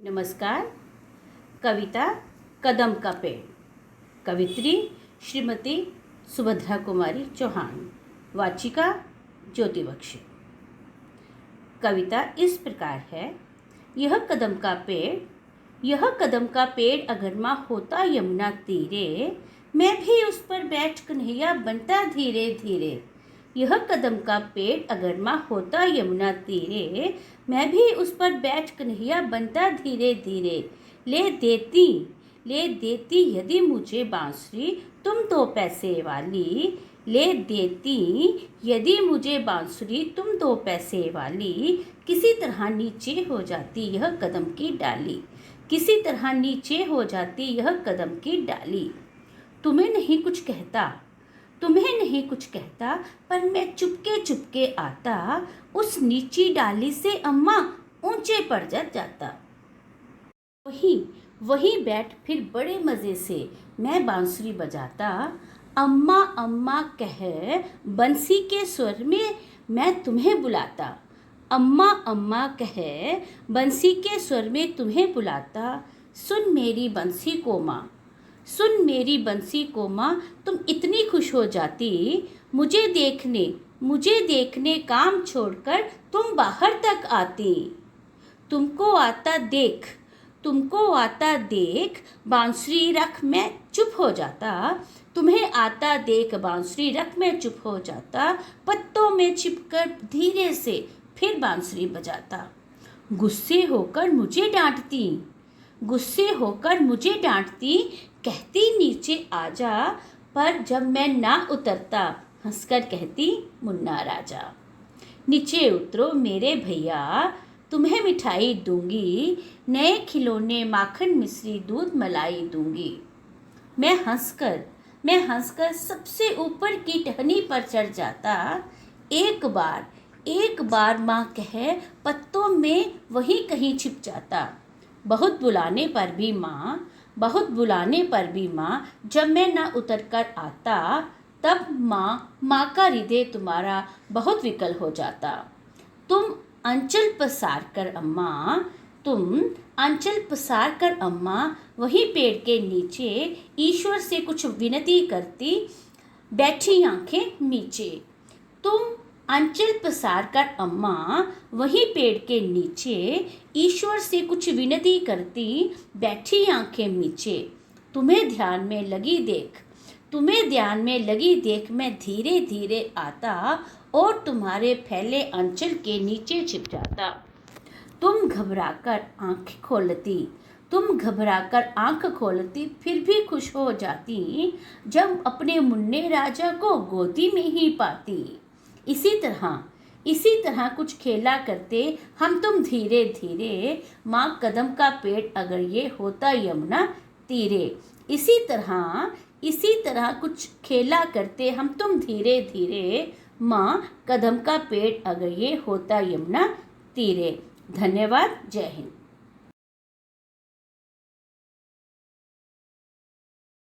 नमस्कार। कविता कदम का पेड़, कवित्री श्रीमती सुभद्रा कुमारी चौहान, वाचिका ज्योति बख्शी। कविता इस प्रकार है। यह कदम का पेड़ अगर माँ होता यमुना तीरे, मैं भी उस पर बैठ कन्हैया बनता धीरे धीरे। यह कदम का पेड़ अगर माँ होता यमुना तीरे, मैं भी उस पर बैठ कन्हैया बनता धीरे धीरे। ले देती यदि मुझे बांसुरी तुम 2 पैसे वाली। ले देती यदि मुझे बांसुरी तुम 2 पैसे वाली। किसी तरह नीचे हो जाती यह कदम की डाली। किसी तरह नीचे हो जाती यह कदम की डाली। तुम्हें नहीं कुछ कहता, पर मैं चुपके आता। उस नीची डाली से अम्मा ऊंचे पड़ जाता। वहीं बैठ फिर बड़े मज़े से मैं बांसुरी बजाता। अम्मा अम्मा कह बंसी के स्वर में मैं तुम्हें बुलाता। अम्मा अम्मा कह बंसी के स्वर में तुम्हें बुलाता। सुन मेरी बंसी को माँ तुम इतनी खुश हो जाती। मुझे देखने काम छोड़कर तुम बाहर तक आती। तुमको आता देख बांसुरी रख मैं चुप हो जाता। तुम्हें आता देख बांसुरी रख मैं चुप हो जाता। पत्तों में छिपकर धीरे से फिर बांसुरी बजाता। गुस्से होकर मुझे डांटती, कहती नीचे आजा। पर जब मैं ना उतरता, हंसकर कहती मुन्ना राजा। नीचे उतरो मेरे भैया, तुम्हें मिठाई दूंगी। नए खिलौने माखन मिश्री दूध मलाई दूंगी। मैं हंसकर सबसे ऊपर की टहनी पर चढ़ जाता। एक बार माँ कहे पत्तों में वहीं कहीं छिप जाता। बहुत बुलाने पर भी माँ जब मैं न उतर कर आता, तब माँ का हृदय तुम्हारा बहुत विकल हो जाता। तुम अंचल पसार कर अम्मा वहीं पेड़ के नीचे ईश्वर से कुछ विनती करती बैठी आंखें नीचे। तुम अंचल पसार कर अम्मा वहीं पेड़ के नीचे ईश्वर से कुछ विनती करती बैठी आंखें नीचे। तुम्हें ध्यान में लगी देख मैं धीरे धीरे आता और तुम्हारे फैले अंचल के नीचे छिप जाता। तुम घबराकर आंख खोलती फिर भी खुश हो जाती जब अपने मुन्ने राजा को गोदी में ही पाती। इसी तरह कुछ खेला करते हम तुम धीरे धीरे। माँ कदम का पेड़ अगर ये होता यमुना तीरे। इसी तरह कुछ खेला करते हम तुम धीरे धीरे। माँ कदम का पेड़ अगर ये होता यमुना तीरे। धन्यवाद। जय हिंद।